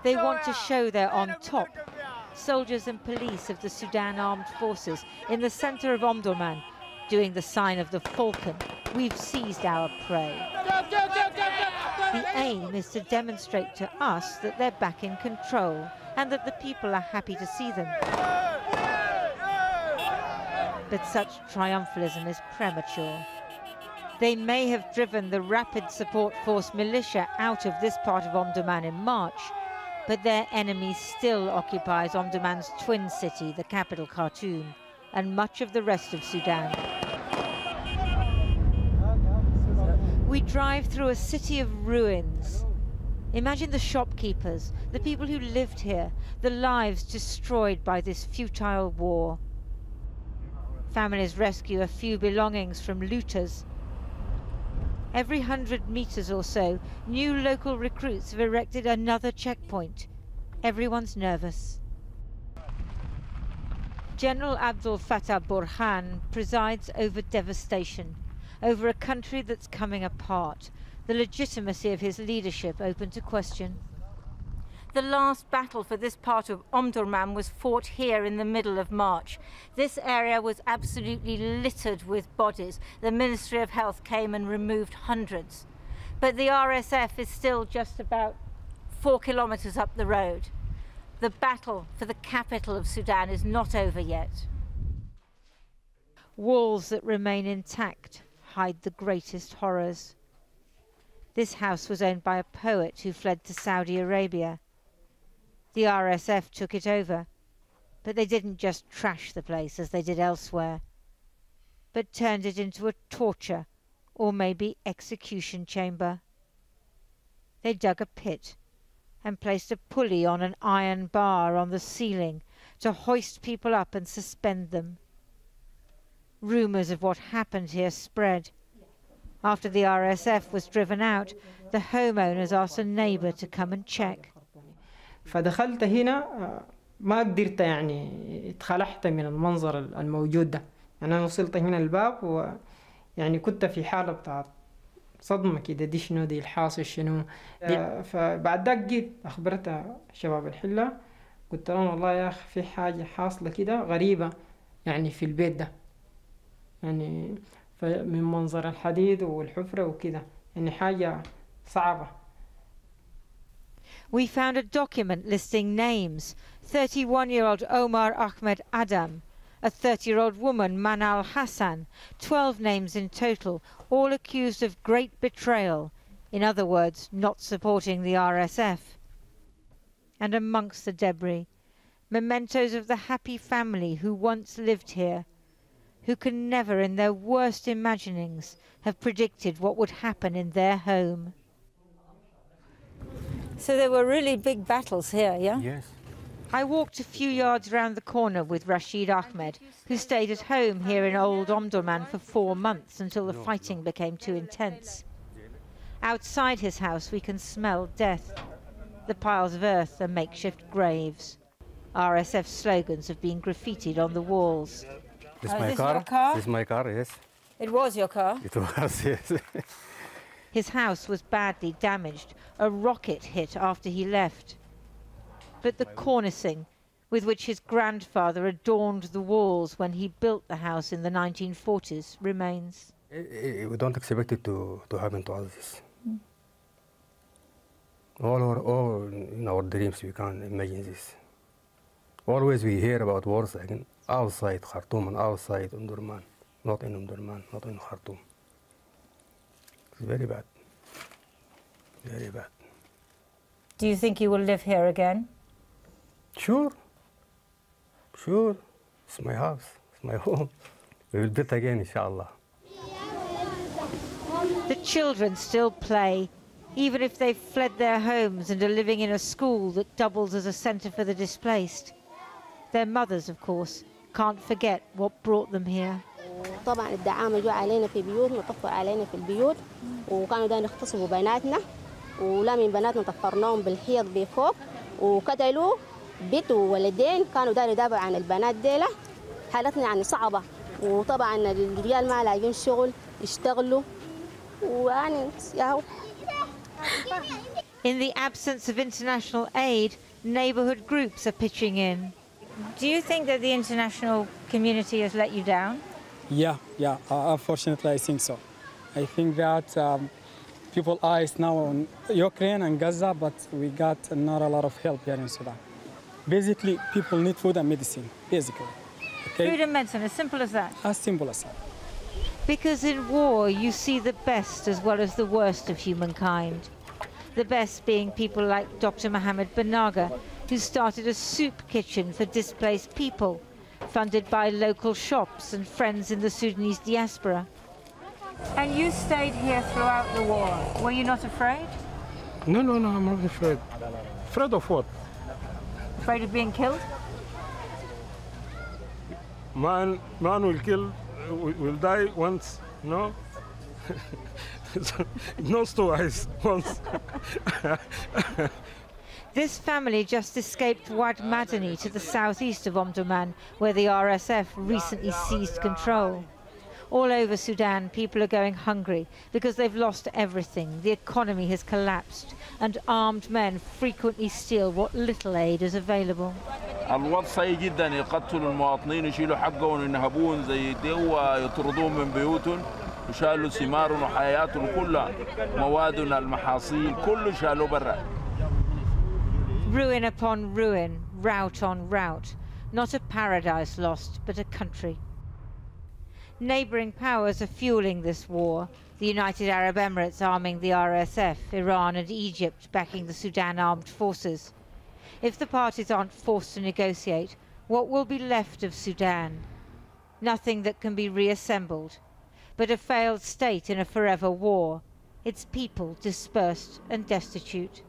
They want to show they're on top. Soldiers and police of the Sudan Armed Forces in the center of Omdurman, doing the sign of the falcon. We've seized our prey. The aim is to demonstrate to us that they're back in control and that the people are happy to see them. But such triumphalism is premature. They may have driven the Rapid Support Force militia out of this part of Omdurman in March, but their enemy still occupies Omdurman's twin city, the capital Khartoum, and much of the rest of Sudan. We drive through a city of ruins. Imagine the shopkeepers, the people who lived here, the lives destroyed by this futile war. Families rescue a few belongings from looters. Every 100 meters or so, new local recruits have erected another checkpoint. Everyone's nervous. General Abdel Fattah Burhan presides over devastation, over a country that's coming apart, the legitimacy of his leadership open to question. The last battle for this part of Omdurman was fought here in the middle of March. This area was absolutely littered with bodies. The Ministry of Health came and removed hundreds. But the RSF is still just about 4 kilometers up the road. The battle for the capital of Sudan is not over yet. Walls that remain intact hide the greatest horrors. This house was owned by a poet who fled to Saudi Arabia. The RSF took it over, but they didn't just trash the place as they did elsewhere, but turned it into a torture or maybe execution chamber. They dug a pit and placed a pulley on an iron bar on the ceiling to hoist people up and suspend them. Rumours of what happened here spread. After the RSF was driven out, the homeowners asked a neighbour to come and check. فدخلت هنا ما قدرت يعني اتخلعت من المنظر الموجود ده يعني أنا وصلت هنا الباب ويعني كنت في حالة بتاعت صدمة كده دي شنو دي الحاصل شنو فبعد ذاك جيت أخبرت شباب الحلة قلت لهم والله يا أخي في حاجة حاصلة كده غريبة يعني في البيت ده يعني من منظر الحديد والحفرة وكده يعني حاجة صعبة. We found a document listing names. 31-year-old Omar Ahmed Adam, a 30-year-old woman, Manal Hassan, 12 names in total, all accused of great betrayal, in other words, not supporting the RSF. And amongst the debris, mementos of the happy family who once lived here, who can never in their worst imaginings have predicted what would happen in their home. So there were really big battles here, yeah? Yes. I walked a few yards round the corner with Rashid Ahmed, who stayed at home here in Old Omdurman for 4 months until the fighting became too intense. Outside his house we can smell death. The piles of earth are makeshift graves. RSF slogans have been graffitied on the walls. This is my car. Your car? This is my car, yes. It was your car? It was, yes. His house was badly damaged. A rocket hit after he left. But the cornicing with which his grandfather adorned the walls when he built the house in the 1940s remains. We don't expect it to happen to us. This. All in our dreams we can't imagine this. Always we hear about wars again outside Khartoum and outside Omdurman, not in Omdurman, not in Khartoum. It's very bad. Very bad. Do you think you will live here again? Sure. Sure. It's my house. It's my home. We will build again, inshallah. The children still play, even if they've fled their homes and are living in a school that doubles as a centre for the displaced. Their mothers, of course, can't forget what brought them here. طبعا الدعامة جو علينا في بيوتنا طفوا علينا في البيوت وكانوا دايما يغتصبوا بناتنا ولا من بناتنا طفرناهم بالحيط بفوق وقتلوا بنت وولدين كانوا دايما يدافعوا عن البنات ديلا حالتنا يعني صعبة وطبعا الرجال ما لاقين شغل يشتغلوا ويعني ياهو In the absence of international aid, neighbourhood groups are pitching in. Do you think that the international community has let you down? Yeah, unfortunately I think so. I think that people eyes now on Ukraine and Gaza, but we got not a lot of help here in Sudan. Basically, people need food and medicine, basically. Okay? Food and medicine, as simple as that? As simple as that. Because in war you see the best as well as the worst of humankind. The best being people like Dr. Mohammed Banaga, who started a soup kitchen for displaced people, funded by local shops and friends in the Sudanese diaspora. And you stayed here throughout the war. Were you not afraid? No, I'm not afraid. Afraid of what? Afraid of being killed? Man will die once, no? Not twice, once. This family just escaped Wad Madani to the southeast of Omdurman, where the RSF recently seized control. All over Sudan, people are going hungry because they've lost everything. The economy has collapsed, and armed men frequently steal what little aid is available. الوضع سيء جدا يقتلوا المواطنين يشيلوا حقهم وينهبون زي دي ويطردون من بيوتهم وشالوا ثمارهم وحياتهم كلها موادنا المحاصيل كله شالوا برا. Ruin upon ruin, rout on rout. Not a paradise lost, but a country. Neighbouring powers are fueling this war. The United Arab Emirates arming the RSF, Iran and Egypt backing the Sudan armed forces. If the parties aren't forced to negotiate, what will be left of Sudan? Nothing that can be reassembled, but a failed state in a forever war, its people dispersed and destitute.